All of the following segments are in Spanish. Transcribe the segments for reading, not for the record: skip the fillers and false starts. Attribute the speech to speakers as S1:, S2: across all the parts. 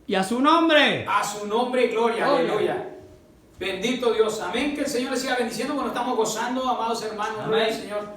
S1: Y a su nombre.
S2: A su nombre, gloria, aleluya. Bendito Dios, amén. Que el Señor les siga bendiciendo. Bueno, estamos gozando, amados hermanos, gloria al Señor,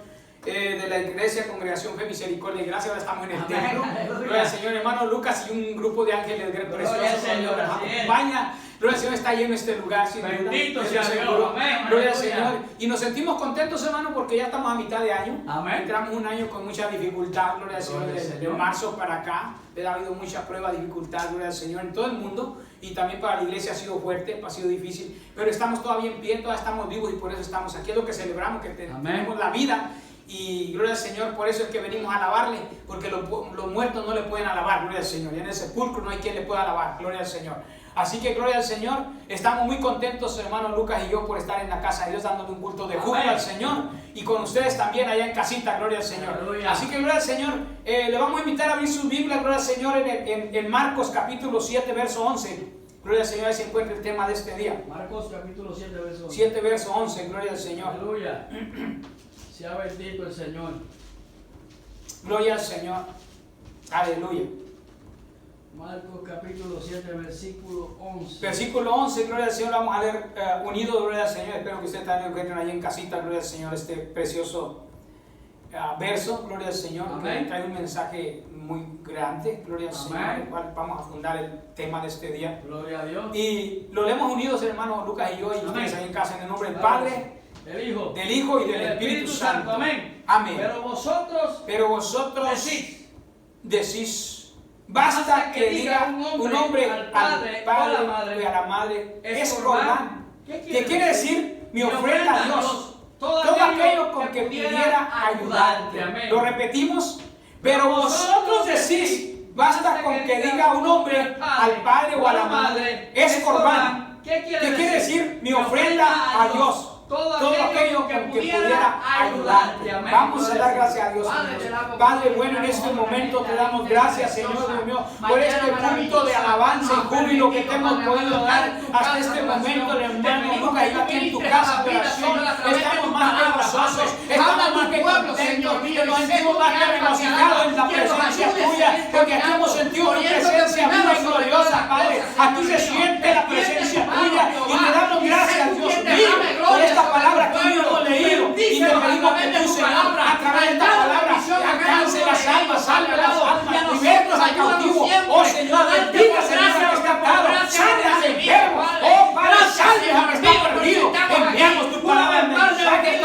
S2: de la iglesia, Congregación Fe, Misericordia y Gracia. Ahora estamos en el templo. Gloria al Señor, hermano Lucas y un grupo de ángeles preciosos que nos acompaña. Gloria al Señor, está lleno este lugar.
S1: Bendito sea Dios. Amén.
S2: Gloria al Señor. Y nos sentimos contentos, hermano, porque ya estamos a mitad de año.
S1: Amén.
S2: Entramos un año con mucha dificultad, gloria al Señor, desde marzo para acá. Ha habido mucha prueba, dificultad, gloria al Señor, en todo el mundo. Y también para la iglesia ha sido fuerte, ha sido difícil. Pero estamos todavía en pie, todavía estamos vivos y por eso estamos aquí. Es lo que celebramos, que tenemos la vida. Y gloria al Señor, por eso es que venimos a alabarle, porque los muertos no le pueden alabar, gloria al Señor. Y en el sepulcro no hay quien le pueda alabar, gloria al Señor. Así que gloria al Señor, estamos muy contentos, hermanos Lucas y yo, por estar en la casa de Dios, dándole un culto de júbilo al Señor. Y con ustedes también allá en casita, gloria al Señor. Aleluya. Así que gloria al Señor, le vamos a invitar a abrir su Biblia, gloria al Señor, en Marcos capítulo 7, verso 11. Gloria al Señor, ahí se encuentra el tema de este día.
S1: Marcos capítulo 7, verso 11.
S2: 7, verso 11, gloria al Señor.
S1: Aleluya. Sea bendito el Señor.
S2: Gloria al Señor. Aleluya.
S1: Marcos capítulo 7, versículo 11.
S2: Versículo 11, gloria al Señor, vamos a leer unido, gloria al Señor. Espero que ustedes también lo encuentren ahí en casita, gloria al Señor, este precioso verso, gloria al Señor, que trae un mensaje muy grande, gloria al Señor, el cual vamos a fundar el tema de este día.
S1: Gloria a Dios.
S2: Y lo leemos unidos, hermanos Lucas y yo, y ustedes ahí en casa, en el nombre del Padre,
S1: del Hijo
S2: y del Espíritu Santo.
S1: Amén.
S2: Amén.
S1: Pero vosotros
S2: decís, basta que diga un hombre al padre y a la madre, es Corbán. ¿Qué quiere decir? Mi ofrenda a Dios. Todo aquello con que pudiera ayudarte. Amén. Lo repetimos. Pero vosotros decís, basta con que diga un hombre al padre o a la madre, es Corbán. ¿Qué quiere decir? Mi ofrenda a Dios. Todo aquello con que pudiera ayudarte. Vamos a dar gracias a Dios, Señor. Padre bueno, en este momento te damos gracias, Señor Dios mío, por este punto de alabanza y júbilo que te hemos podido dar hasta este momento, hermano Lucas, y aquí en tu casa de oración. Estamos más que gozosos, estamos más que contentos, que nos sentimos más que regocijados en la presencia tuya, porque aquí hemos sentido tu presencia viva y gloriosa, Padre. Aquí se siente la presencia tuya y te damos gracias, Dios mío, por esta palabra que hemos leído, y te pedimos que tú, Señor, a través de esta palabra alcance las almas, salve las almas, libertos al cautivo. Oh Señor, bendiga, Señor, que está atado, sane al enfermo. Oh Padre, salve al que está perdido. Enviamos tu palabra, mensaje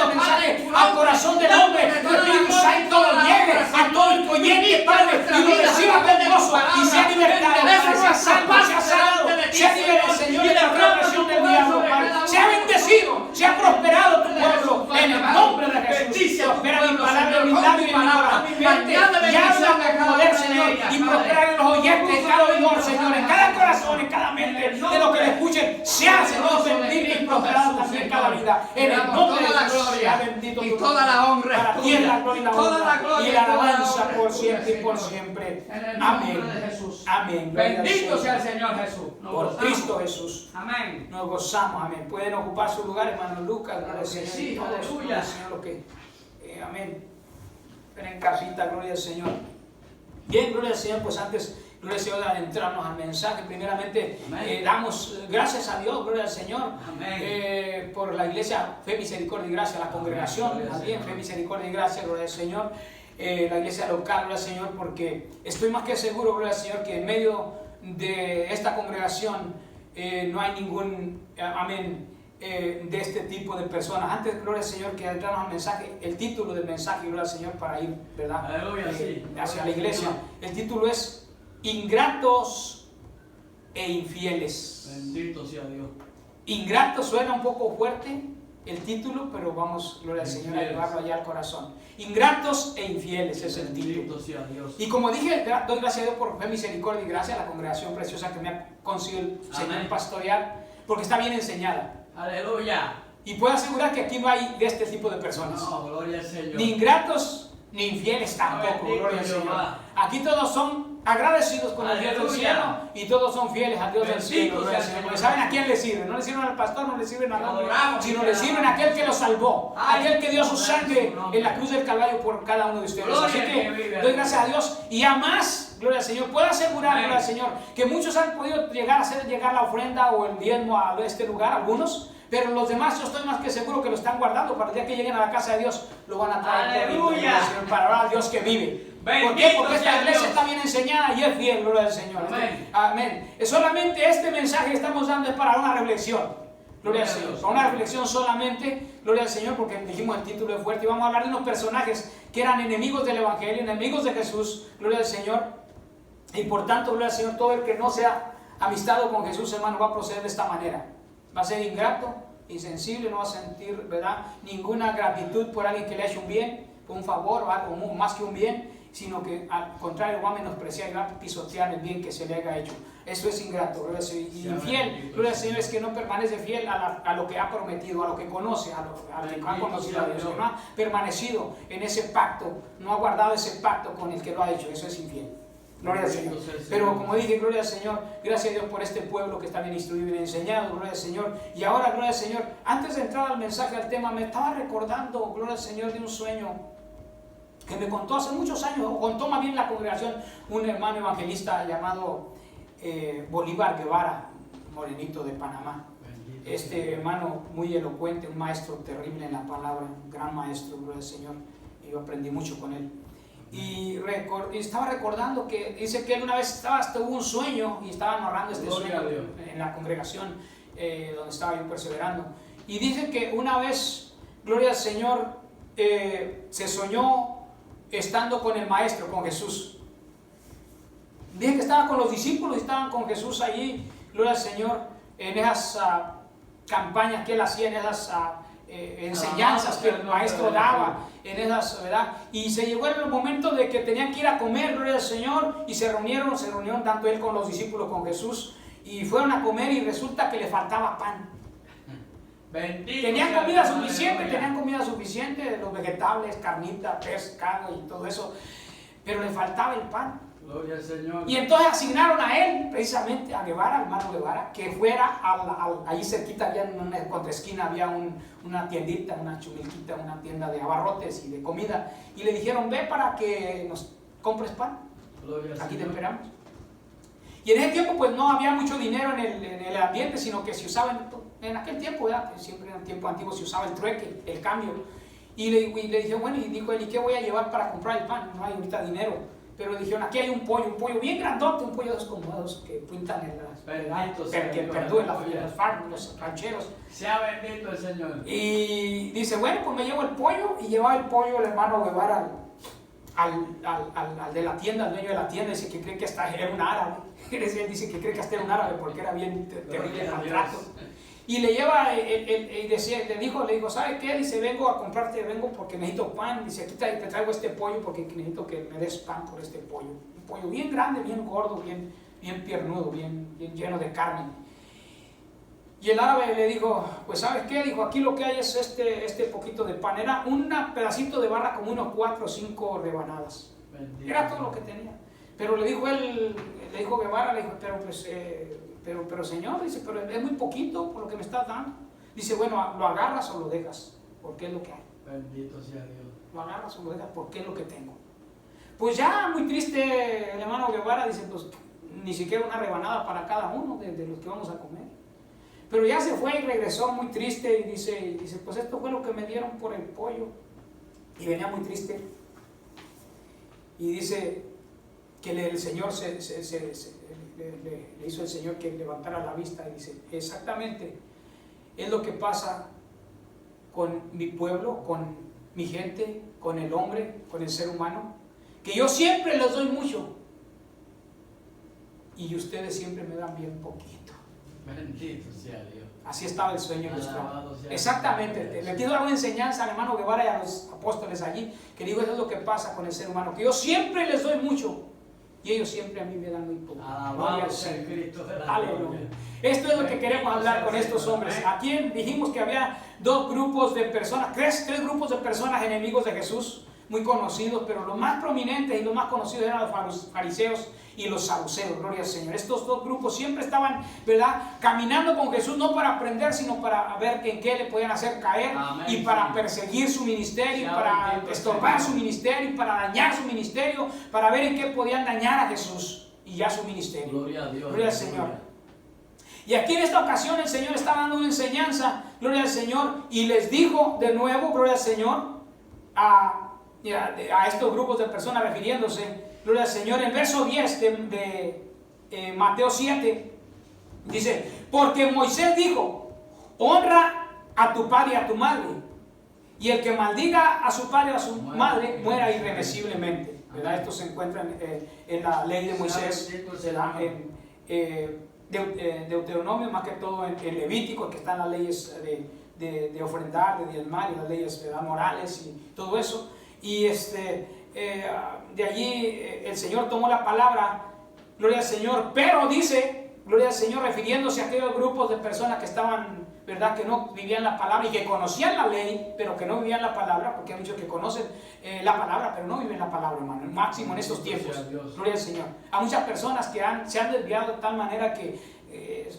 S2: al corazón del hombre. Tu Espíritu Santo lo llegue a todo el oyente, Padre, y lo reciba con gozo y sea libertado, sea salvo, sea sanado, sea liberado, Señor, de la represión del diablo, Padre. Sea bendecido, sea prosperado tu pueblo, en el nombre de Jesús. Prospera mi palabra, mi labio y mi palabra. Y habla con poder, Señor, y prospera en los oyentes, en cada oidor, Señor, en cada corazón, en cada mente, de lo que le escuchen. Sea, Señor, bendito y prosperado también en cada vida. En el nombre de Jesús, sea bendito
S1: y toda la honra.
S2: Para ti es la gloria y la honra y la alabanza por siempre y por siempre. Amén. Amén.
S1: Bendito sea el Señor Jesús.
S2: Por Cristo Jesús.
S1: Amén.
S2: Nos gozamos. Amén. Pueden ocupar su lugar, hermano Lucas.
S1: Claro que sí. Aleluya.
S2: Señor, lo que, amén. Ven en casita, gloria al Señor. Bien, gloria al Señor. Pues antes, gloria al Señor, de adentrarnos al mensaje, primeramente damos gracias a Dios, gloria al Señor, por la iglesia Fe, Misericordia y Gracia, la congregación, también Fe, Misericordia y Gracia, gloria al Señor, la iglesia local, gloria al Señor, porque estoy más que seguro, gloria al Señor, que en medio de esta congregación no hay ningún, amén, de este tipo de personas. Antes, gloria al Señor, que adentrarnos al mensaje, el título del mensaje, gloria al Señor, para ir, ¿verdad? Hacia la iglesia. El título es Ingratos e infieles.
S1: Bendito sea Dios.
S2: Ingratos suena un poco fuerte el título, pero vamos, gloria al Señor, a llevarlo allá al corazón. Ingratos e infieles es el título.
S1: Bendito sea Dios.
S2: Y como dije, doy gracias a Dios por Fe, Misericordia y Gracia, la congregación preciosa que me ha conseguido el Señor pastorear, porque está bien enseñada.
S1: Aleluya.
S2: Y puedo asegurar que aquí no hay de este tipo de personas.
S1: No, gloria al Señor.
S2: Ni ingratos ni infieles tampoco,
S1: Bendito
S2: gloria al Señor.
S1: Jehová.
S2: Aquí todos son agradecidos con el Dios del cielo y todos son fieles al Dios del cielo. Porque saben a quién le sirven. No le sirven al pastor, no le sirven a nadie, sino le sirven a aquel que los salvó, aquel que dio su sangre en la cruz del Calvario por cada uno de ustedes. Así que doy gracias a Dios y a más, gloria al Señor. Puedo asegurar, gloria al Señor, que muchos han podido llegar a hacer llegar la ofrenda o el diezmo a este lugar, algunos. Pero los demás, yo estoy más que seguro que lo están guardando para el día que lleguen a la casa de Dios, lo van a traer.
S1: ¡Aleluya!
S2: Para hablar al Dios que vive. ¿Por qué? Porque esta iglesia está bien enseñada y es fiel, gloria al Señor.
S1: Amén.
S2: Amén. Solamente este mensaje que estamos dando es para una reflexión. Gloria al Señor. Para una reflexión solamente, gloria al Señor, porque dijimos el título es fuerte. Y vamos a hablar de unos personajes que eran enemigos del Evangelio, enemigos de Jesús, gloria al Señor. Y por tanto, gloria al Señor, todo el que no sea amistado con Jesús, hermano, va a proceder de esta manera. Va a ser ingrato, insensible, no va a sentir, ¿verdad?, ninguna gratitud por alguien que le ha hecho un bien, por un favor o algo más que un bien, sino que al contrario va a menospreciar y va a pisotear el bien que se le haya hecho. Eso es ingrato, gloria al Señor. Y infiel, gloria al Señor, es que no permanece fiel a lo que ha prometido, a lo que conoce, a lo que ha conocido a Dios, que no ha permanecido en ese pacto, no ha guardado ese pacto con el que lo ha hecho. Eso es infiel. Gloria al Señor. Pero como dije, gloria al Señor, gracias a Dios por este pueblo que está bien instruido y bien enseñado, gloria al Señor. Y ahora, gloria al Señor, antes de entrar al mensaje, al tema, me estaba recordando, gloria al Señor, de un sueño que me contó hace muchos años, o contó más bien la congregación, un hermano evangelista llamado Bolívar Guevara, morenito de Panamá. Este hermano muy elocuente, un maestro terrible en la palabra, un gran maestro, gloria al Señor, y yo aprendí mucho con él. Y estaba recordando que dice que él una vez tuvo un sueño y estaba narrando este sueño en la congregación donde estaba yo perseverando. Y dice que una vez, gloria al Señor, se soñó estando con el Maestro, con Jesús. Dice que estaba con los discípulos y estaban con Jesús allí, gloria al Señor, en esas campañas que él hacía, en esas enseñanzas que el Maestro daba, en esas, ¿verdad? Y se llegó el momento de que tenían que ir a comer, gloria al Señor, y se reunieron tanto él con los discípulos, con Jesús, y fueron a comer y resulta que le faltaba pan. Tenían comida suficiente de los vegetales, carnita, pescado y todo eso, pero le faltaba el pan.
S1: Gloria al Señor.
S2: Y entonces asignaron a él, precisamente a Guevara, al hermano Guevara, que fuera ahí cerquita, había en una contraesquina, había una tiendita, una chumilquita, una tienda de abarrotes y de comida, y le dijeron, ve para que nos compres pan, aquí te esperamos. Y en ese tiempo pues no había mucho dinero en el ambiente, sino que se usaba en aquel tiempo, ¿verdad? Siempre en el tiempo antiguo se usaba el trueque, el cambio. Y le dijeron, bueno, y dijo él, ¿y qué voy a llevar para comprar el pan? No hay ahorita dinero. Pero dijeron, aquí hay un pollo bien grandote, un pollo de esos cómodos que pintan en las farms, los rancheros.
S1: Sea bendito el Señor.
S2: Y dice, bueno, pues me llevo el pollo, y llevaba el pollo el hermano Guevara al de la tienda, al dueño de la tienda, dice que cree que hasta era un árabe. Él dice que cree que hasta era un árabe porque era bien terrible el maltrato. Y le lleva, le dijo, ¿sabe qué? Dice, vengo porque necesito pan. Dice, aquí te traigo este pollo porque necesito que me des pan por este pollo. Un pollo bien grande, bien gordo, bien piernudo, bien lleno de carne. Y el árabe le dijo, pues ¿sabes qué? Dijo, aquí lo que hay es este poquito de pan. Era un pedacito de barra como unos 4 o 5 rebanadas. Bendito. Era todo lo que tenía. Pero le dijo Guevara, pero señor, dice, pero es muy poquito por lo que me estás dando. Dice, bueno, ¿lo agarras o lo dejas? Porque es lo que hay.
S1: Bendito sea Dios.
S2: Lo agarras o lo dejas porque es lo que tengo. Pues ya muy triste el hermano Guevara, dice, pues ni siquiera una rebanada para cada uno de los que vamos a comer. Pero ya se fue y regresó muy triste y dice, pues esto fue lo que me dieron por el pollo. Y venía muy triste. Y dice que el Señor le hizo el Señor que levantara la vista y dice, exactamente, es lo que pasa con mi pueblo, con mi gente, con el hombre, con el ser humano, que yo siempre les doy mucho y ustedes siempre me dan bien poquito.
S1: Bendito sea Dios.
S2: Así estaba el sueño ilustrado. Exactamente. Le quiero dar una enseñanza al hermano Guevara y a los apóstoles allí, que digo, eso es lo que pasa con el ser humano, que yo siempre les doy mucho y ellos siempre a mí me dan muy poco.
S1: Alabado sea el Cristo de la
S2: Aleluya. Esto es lo que queremos hablar con estos hombres. Aquí dijimos que había 2 grupos de personas, tres grupos de personas enemigos de Jesús. muy conocidos, pero los más prominentes y los más conocidos eran los fariseos y los saduceos, gloria al Señor. Estos dos grupos siempre estaban, ¿verdad?, caminando con Jesús, no para aprender, sino para ver en qué le podían hacer caer. Amén, y para perseguir su ministerio, para estorbar su ministerio, para dañar su ministerio, para ver en qué podían dañar a Jesús y ya su ministerio.
S1: Gloria a Dios.
S2: Gloria al Señor. Y aquí en esta ocasión el Señor está dando una enseñanza, gloria al Señor, y les dijo de nuevo, gloria al Señor, a estos grupos de personas refiriéndose, gloria al Señor, en verso 10 de Mateo 7, dice, porque Moisés dijo, honra a tu padre y a tu madre, y el que maldiga a su padre o a su madre muera irremisiblemente. ¿Verdad? Esto se encuentra en la ley de Moisés, en Deuteronomio, más que todo en Levítico, que están las leyes de ofrendar, de diezmar, y las leyes, ¿verdad?, morales y todo eso. Y de allí el Señor tomó la palabra, gloria al Señor, pero dice, gloria al Señor, refiriéndose a aquellos grupos de personas que estaban, ¿verdad?, que no vivían la palabra y que conocían la ley, pero que no vivían la palabra, porque hay muchos que conocen la palabra, pero no viven la palabra, hermano, máximo en estos tiempos. Gloria al Señor. Hay muchas personas que se han desviado de tal manera que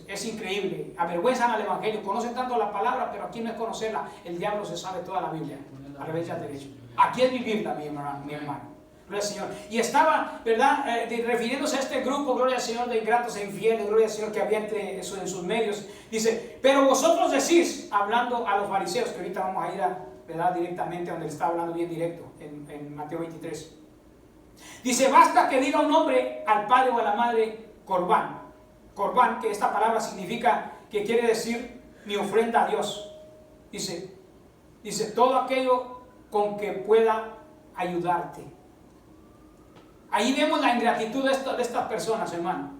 S2: es increíble, avergüenzan al Evangelio, conocen tanto la palabra, pero aquí no es conocerla. El diablo se sabe toda la Biblia, al revés y al derecho. Aquí es vivirla, mi hermano. Gloria al Señor. Y estaba, ¿verdad?, refiriéndose a este grupo, gloria al Señor, de ingratos e infieles, gloria al Señor, que había en sus medios. Dice, pero vosotros decís, hablando a los fariseos, que ahorita vamos a ir ¿verdad?, directamente donde le está hablando bien directo, en Mateo 23. Dice, basta que diga un hombre al padre o a la madre, corbán. Corbán, que esta palabra significa, que quiere decir mi ofrenda a Dios. Dice todo aquello con que pueda ayudarte. Ahí vemos la ingratitud de estas personas, hermano,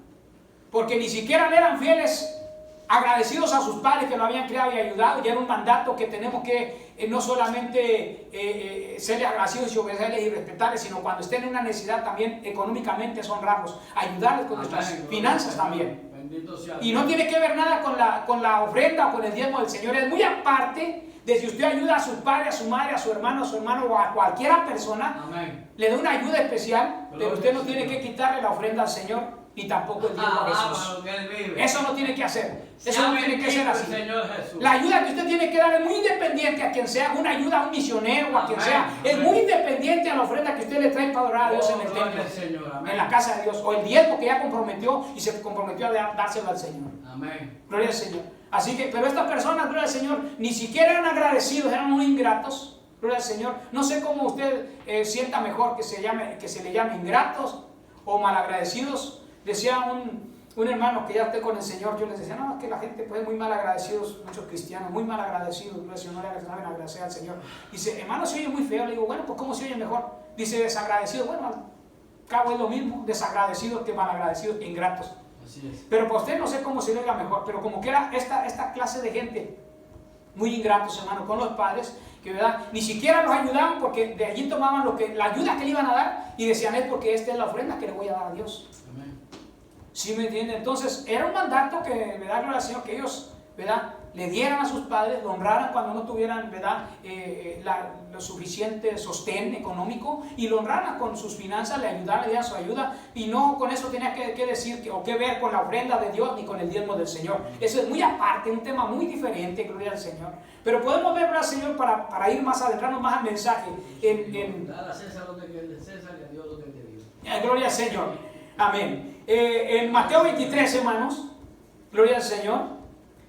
S2: porque ni siquiera eran fieles, agradecidos a sus padres que lo habían criado y ayudado. Y era un mandato que tenemos que no solamente serle agradecidos y obedecerles y respetarles, sino cuando estén en una necesidad también económicamente es honrarlos, ayudarles con nuestras finanzas también. Y no tiene que ver nada con la ofrenda o con el diezmo del Señor. Es muy aparte de si usted ayuda a su padre, a su madre, a su hermano o a cualquier persona. Amén. Le da una ayuda especial, pero usted no tiene que quitarle la ofrenda al Señor ni tampoco el diezmo a Jesús. Eso no tiene que hacer. Eso no tiene que ser así. La ayuda que usted tiene que dar es muy independiente a quien sea, una ayuda a un misionero o a quien sea. Es muy independiente a la ofrenda que usted le trae para adorar a Dios en el templo, en la casa de Dios, o el diezmo que ya comprometió y se comprometió a dárselo al Señor. Amén. Gloria al Señor. Así que, pero estas personas, gloria al Señor, ni siquiera eran agradecidos, eran muy ingratos. Gloria al Señor. No sé cómo usted sienta mejor que se le llame ingratos o malagradecidos. Decía un hermano que ya esté con el Señor, yo les decía, no, es que la gente pues muy mal agradecidos, muchos cristianos, muy mal agradecidos, no le saben agradecer al Señor. Dice, hermano, se oye muy feo. Le digo, bueno, pues ¿cómo se oye mejor? Dice, desagradecidos. Bueno, al cabo es lo mismo, desagradecidos que malagradecidos, ingratos. Así es. Pero para usted no sé cómo se le oiga mejor, pero como que era esta clase de gente, muy ingratos, hermano, con los padres, que verdad, ni siquiera los ayudaban, porque de allí tomaban la ayuda que le iban a dar y decían, es porque esta es la ofrenda que le voy a dar a Dios. Amén. ¿Sí me entiende? Entonces era un mandato que, ¿verdad?, gloria al Señor, que ellos, ¿verdad?, le dieran a sus padres, lo honraran cuando no tuvieran, ¿verdad?, lo suficiente sostén económico, y lo honraran con sus finanzas, le ayudaran, le dieran su ayuda, y no con eso tenía que decir o que ver con la ofrenda de Dios ni con el diezmo del Señor. Eso es muy aparte, un tema muy diferente, gloria al Señor. Pero podemos ver, gloria al Señor, para ir más, adentrarnos más al mensaje.
S1: Dar a César lo que es de César y a Dios lo que es de Dios.
S2: Gloria al Señor. Amén. En Mateo 23, hermanos, gloria al Señor.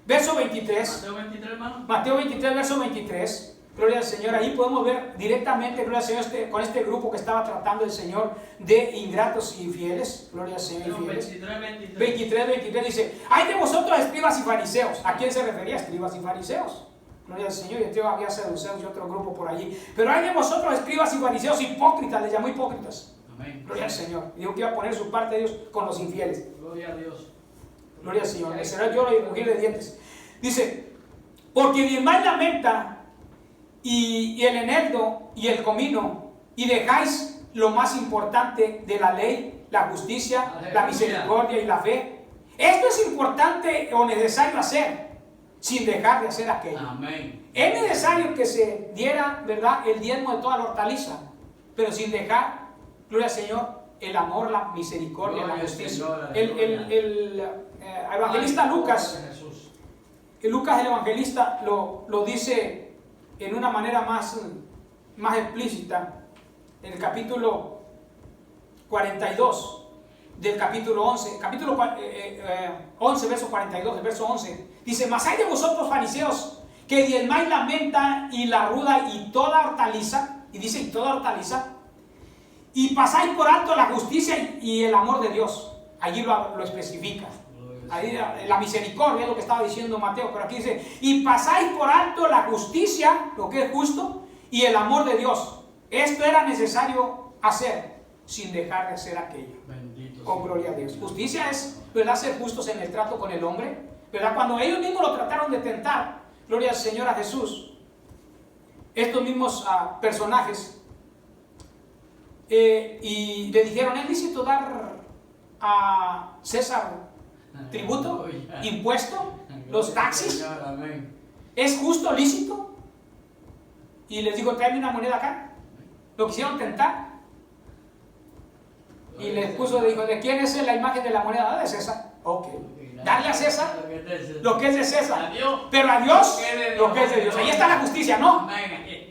S2: Verso 23.
S1: Mateo 23, hermano.
S2: Mateo 23, verso 23. Gloria al Señor. Ahí podemos ver directamente, gloria al Señor, con este grupo que estaba tratando el Señor de ingratos y infieles. Gloria al Señor. 23 dice, ay de vosotros, escribas y fariseos. ¿A quién se refería? Escribas y fariseos. Gloria al Señor. Y había saduceos y otro grupo por allí. Pero hay de vosotros, escribas y fariseos, hipócritas, les llamó hipócritas. Amén. Gloria al Señor. Dijo que iba a poner su parte de Dios con los infieles.
S1: Gloria a Dios.
S2: Gloria al Señor. Le será el lloro y el crujir de dientes. Dice, porque diezmáis la menta y el eneldo y el comino, y dejáis lo más importante de la ley, la justicia, aleluya, la misericordia y la fe. Esto es importante o necesario hacer, sin dejar de hacer aquello. Amén. Es necesario que se diera, ¿verdad?, el diezmo de toda la hortaliza. pero sin dejar, gloria al Señor, el amor, la misericordia, la justicia. El evangelista Lucas, el evangelista lo dice en una manera más explícita, en el capítulo 42 del capítulo 11, capítulo 11, verso 42, el verso 11, dice: mas hay de vosotros fariseos, que diezmáis la menta y la ruda y toda hortaliza, y dice y toda hortaliza, y pasáis por alto la justicia y el amor de Dios. Allí lo especifica. Ahí la misericordia es lo que estaba diciendo Mateo, pero aquí dice: y pasáis por alto la justicia, lo que es justo, y el amor de Dios. Esto era necesario hacer sin dejar de hacer aquello. Bendito con gloria a Dios. Justicia es, ¿verdad?, ser justos en el trato con el hombre, ¿verdad? Cuando ellos mismos lo trataron de tentar, gloria al Señor, a Jesús, estos mismos personajes, y le dijeron: ¿es lícito dar a César tributo, impuesto, los taxis? ¿Es justo, lícito? Y les digo: tráeme una moneda acá. Lo quisieron tentar. Y les puso, dijo: ¿de quién es la imagen de la moneda? De César. Ok. Darle a César lo que es de César, pero a Dios lo que es de Dios. Ahí está la justicia, ¿no?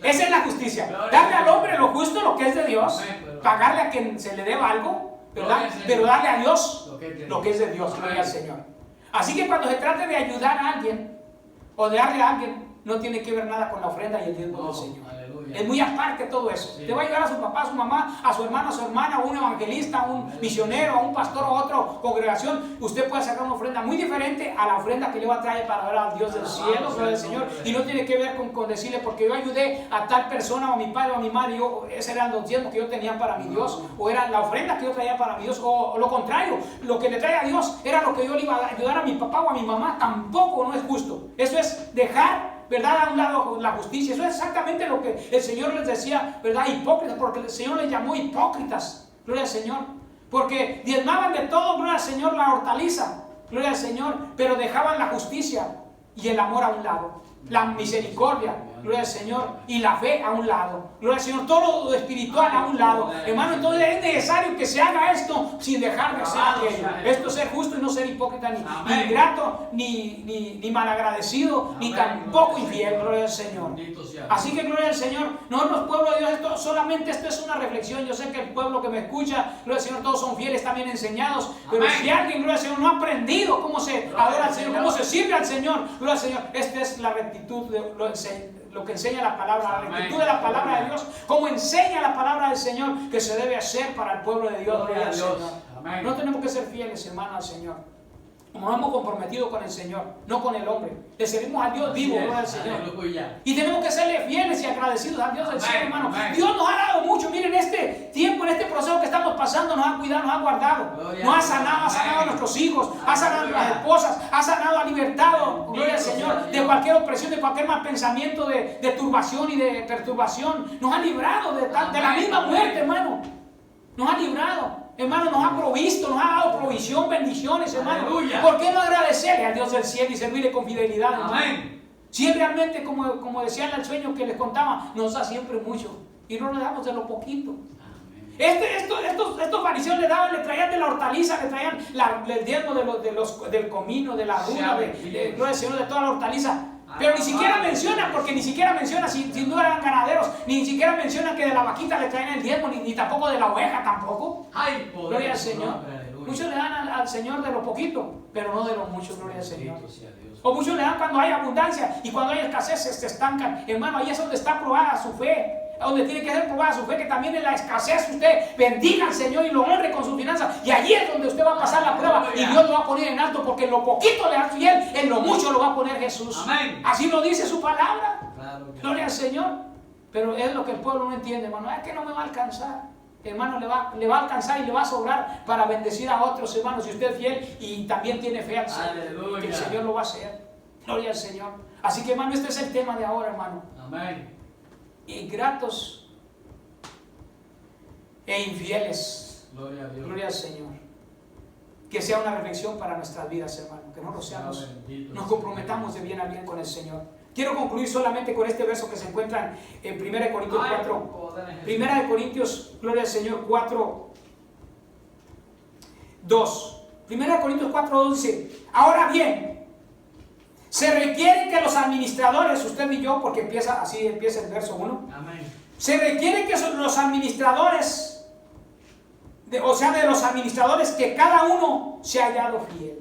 S2: Esa es la justicia. Darle al hombre lo justo, lo que es de Dios. Pagarle a quien se le deba algo, ¿verdad? Pero darle a Dios lo que es de Dios. Gloria al Señor. Así que cuando se trate de ayudar a alguien o de darle a alguien, no tiene que ver nada con la ofrenda y el diezmo del Señor. Es muy aparte todo eso. Sí. Te va a ayudar a su papá, a su mamá, a su hermano, a su hermana, a un evangelista, a un misionero, a un pastor o a otra congregación. Usted puede sacar una ofrenda muy diferente a la ofrenda que le va a traer para ver al Dios del cielo, gloria al Señor. Y no tiene que ver con decirle: porque yo ayudé a tal persona, o a mi padre o a mi madre, ese eran los diezmos que yo tenía para mi Dios, o era la ofrenda que yo traía para mi Dios, o lo contrario, lo que le trae a Dios era lo que yo le iba a ayudar a mi papá o a mi mamá. Tampoco no es justo. Eso es dejar, ¿verdad?, a un lado la justicia. Eso es exactamente lo que el Señor les decía, ¿verdad? Hipócritas, porque el Señor les llamó hipócritas, gloria al Señor, porque diezmaban de todo, gloria al Señor, la hortaliza, gloria al Señor, pero dejaban la justicia y el amor a un lado, la misericordia, gloria al Señor, y la fe a un lado, gloria al Señor, todo lo espiritual a un lado. Hermano, entonces es necesario que se haga esto sin dejar de hacer aquello. Esto es ser justo y no ser hipócrita, ni ingrato, ni malagradecido, ni tampoco infiel, gloria al Señor. Así que gloria al Señor. Nosotros, pueblo de Dios, esto es una reflexión. Yo sé que el pueblo que me escucha, gloria al Señor, todos son fieles, también enseñados, pero si alguien, gloria al Señor, no ha aprendido cómo se adora al Señor, cómo se sirve al Señor, gloria al Señor, esta es la rectitud de lo que enseña la palabra, la rectitud de la palabra de Dios, como enseña la palabra del Señor que se debe hacer para el pueblo de Dios. Gloria al Señor. No tenemos que ser fieles, hermano, al Señor, como nos hemos comprometido con el Señor, no con el hombre. Le servimos al Dios vivo, gloria al Señor. Y tenemos que serle fieles y agradecidos al Dios del cielo, hermano. Dios nos ha dado mucho. Miren, este tiempo, en este proceso que estamos pasando, nos ha cuidado, nos ha guardado, nos ha sanado a nuestros hijos, ha sanado a nuestras esposas, ha sanado, ha libertado, gloria al Señor, de cualquier opresión, de cualquier mal pensamiento, de turbación y de perturbación. Nos ha librado de la misma muerte, hermano. Nos ha librado, hermano, nos ha provisto, nos ha dado provisión, bendiciones, hermano. Aleluya. ¿Por qué no agradecerle al Dios del cielo y servirle con fidelidad, hermano? Amén. Si él realmente, como decían en el sueño que les contaba, nos da siempre mucho y no nos damos de lo poquito. Estos fariseos le traían de la hortaliza, le traían el diezmo del comino, de la ruda, gloria al Señor, de toda la hortaliza. Pero ni siquiera menciona, porque ni siquiera menciona si no eran ganaderos, ni siquiera menciona que de la vaquita le traen el diezmo, ni tampoco de la oveja tampoco. Ay, gloria al Señor. Muchos le dan al Señor de lo poquito, pero no de lo mucho, gloria al Señor. O muchos le dan cuando hay abundancia, y cuando hay escasez se estancan. Hermano, ahí es donde está probada su fe, donde tiene que ser probada su fe, que también en la escasez usted bendiga al Señor y lo honre con sus finanzas, y allí es donde usted va a pasar la prueba y Dios lo va a poner en alto, porque en lo poquito le da fiel, en lo mucho lo va a poner Jesús. Amén. Así lo dice su palabra. Claro, gloria al Señor. Pero es lo que el pueblo no entiende, hermano. Es que no me va a alcanzar. Hermano, le va a alcanzar y le va a sobrar para bendecir a otros, hermanos, si usted es fiel y también tiene fe al Señor, que el Señor lo va a hacer. Gloria al Señor. Así que, hermano, este es el tema de ahora, hermano. Amén. Ingratos e infieles. Gloria a Dios. Gloria al Señor. Que sea una reflexión para nuestras vidas, hermano. Que no lo seamos. Nos comprometamos de bien a bien con el Señor. Quiero concluir solamente con este verso que se encuentra en 1 Corintios 4. 1 Corintios, gloria al Señor, 4, 2. 1 Corintios 4, 2 dice, ahora bien, se requiere que los administradores, usted y yo, porque así empieza el verso 1.
S1: Amén.
S2: Se requiere que los administradores, de los administradores, que cada uno se ha hallado fiel.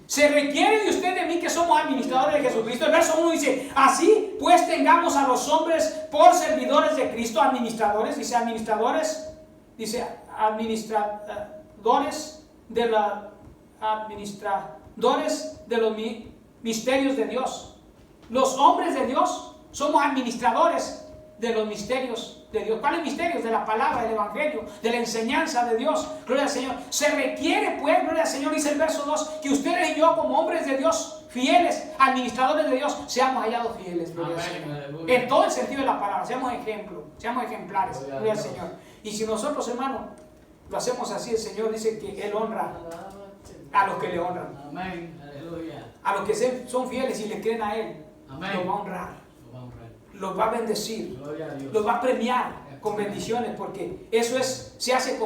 S2: Se requiere de usted y de mí que somos administradores de Jesucristo. El verso 1 dice, así pues tengamos a los hombres por servidores de Cristo, administradores, dice administradores, dice administradores de los misterios de Dios. Los hombres de Dios somos administradores de los misterios de Dios. ¿Cuáles misterios? De la palabra, del evangelio, de la enseñanza de Dios. Gloria al Señor. Se requiere, pues, gloria al Señor, dice el verso 2, que ustedes y yo, como hombres de Dios, fieles, administradores de Dios, seamos hallados fieles. Gloria al Señor. En todo el sentido de la palabra, seamos ejemplos, seamos ejemplares. Gloria al Señor. Y si nosotros, hermanos, lo hacemos así, el Señor dice que Él honra a los que le honran.
S1: Amén. Aleluya.
S2: A los que son fieles y le creen a Él,
S1: Amén.
S2: los va a honrar. Los va a bendecir, los va a premiar con bendiciones, porque esto se hace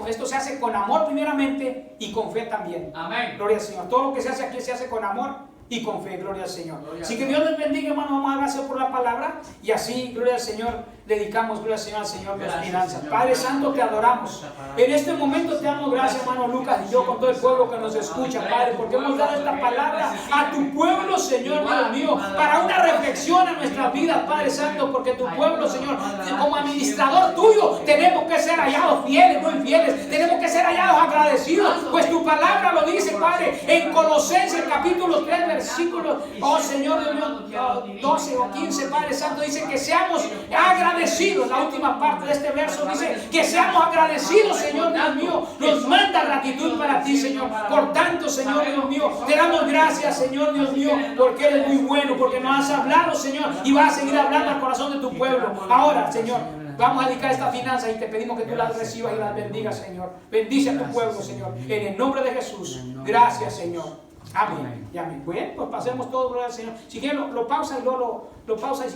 S2: con amor primeramente y con fe también.
S1: Amén.
S2: Gloria al Señor. Todo lo que se hace aquí se hace con amor y con fe. Gloria al Señor. Así que Dios les bendiga, hermano. Vamos a dar gracias por la palabra y así, gloria al Señor, dedicamos, gloria al Señor, las finanzas. Padre Santo, te adoramos. En este momento te damos gracias, hermano Lucas y yo, con todo el pueblo que nos escucha, Padre, porque hemos dado esta palabra a tu pueblo, Señor, Dios mío, para una reflexión a nuestras vidas, Padre Santo, porque tu pueblo, Señor, como administrador tuyo, tenemos que ser hallados fieles, no infieles, tenemos que ser hallados agradecidos, pues tu palabra lo dice, Padre, en Colosenses capítulo 3, versículos, oh Señor, Dios mío, 12 o 15, Padre Santo, dice que seamos agradecidos. La última parte de este verso dice que seamos agradecidos, Señor Dios mío. Nos manda gratitud para ti, Señor. Por tanto, Señor Dios mío, te damos gracias, Señor Dios mío, porque eres muy bueno, porque nos has hablado, Señor, y vas a seguir hablando al corazón de tu pueblo. Ahora, Señor, vamos a dedicar esta finanza y te pedimos que tú las recibas y las bendigas, Señor. Bendice a tu pueblo, Señor. En el nombre de Jesús. Gracias, Señor. Amén. Y amén. Bueno, pues pasemos todo, gloria al Señor. Si quieren, lo pausa y luego lo pausa y